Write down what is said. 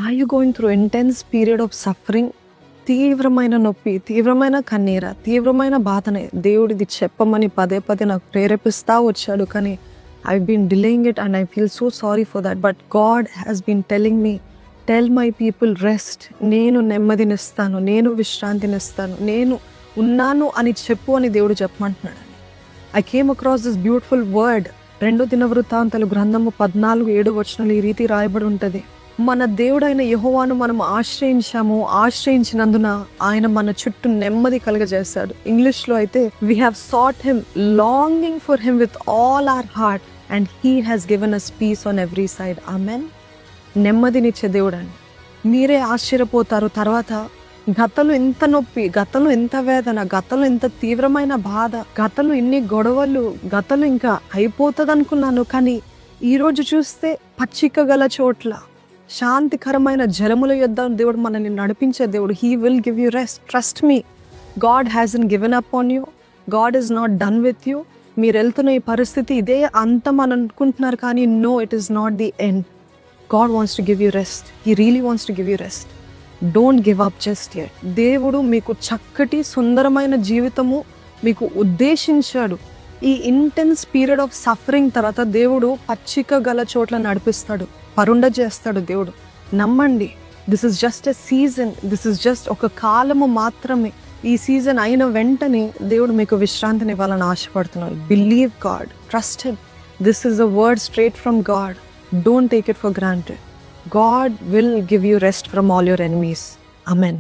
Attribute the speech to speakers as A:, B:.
A: Are you going through intense period of suffering? తీవ్రమైన నొప్పి, తీవ్రమైన కన్నీర, తీవ్రమైన బాధనే దేవుడిది చెప్పమని పదే పదే నాకు ప్రేరేపిస్తూ వచ్చాడు. కానీ I been delaying it and I feel so sorry for that. But God has been telling me, tell my people rest. నేను నెమ్మదినిస్తాను, నేను విశ్రాంతినిస్తాను, నేను ఉన్నాను అని చెప్పు అని దేవుడు చెప్పమంటున్నాడు. I came across this beautiful word. 2 దినవృత్తాంతాలు గ్రంథము 14:7 ఈ రీతి రాయబడి ఉంటుంది. మన దేవుడైన యెహోవాను మనం ఆశ్రయించినందున ఆయన మన చుట్టూ నెమ్మది కలుగజేస్తాడు. ఇంగ్లీష్లో అయితే we have sought him longing for him with all our heart and he has given us peace on every side. Amen. నెమ్మదినిచ్చే దేవుడండి. మీరే ఆశ్చర్యపోతారు తర్వాత, గతంలో ఎంత నొప్పి, గతంలో ఎంత వేదన, గతంలో ఎంత తీవ్రమైన బాధ, గతంలో ఇన్ని గొడవలు, గతంలో ఇంకా అయిపోతుంది అనుకున్నాను. కానీ ఈరోజు చూస్తే పచ్చిక గల చోట్ల శాంతికరమైన జలముల యొద్ద దేవుడు మనల్ని నడిపించే దేవుడు. He will give you rest. Trust me, God hasn't given up on you. God is not done with you. మీరు వెళ్తున్న ఈ పరిస్థితి ఇదే అంతం అని అనుకుంటున్నారు, కానీ no, it is not the end. God wants to give you rest. He really wants to give you rest. Don't give up just yet. దేవుడు మీకు చక్కటి సుందరమైన జీవితము మీకు ఉద్దేశించాడు. ఈ ఇంటెన్స్ పీరియడ్ ఆఫ్ సఫరింగ్ తర్వాత దేవుడు పచ్చిక గల చోట్ల నడిపిస్తాడు, పరుండ చేస్తాడు. దేవుడు నమ్మండి. This is just a season. This is just ఒక కాలము మాత్రమే. ఈ సీజన్ అయిన వెంటనే దేవుడు మీకు విశ్రాంతిని ఇవ్వాలని ఆశపడుతున్నాడు. Believe God, trust him. This is a word straight from God. Don't take it for granted. God will give you rest from all your enemies. Amen.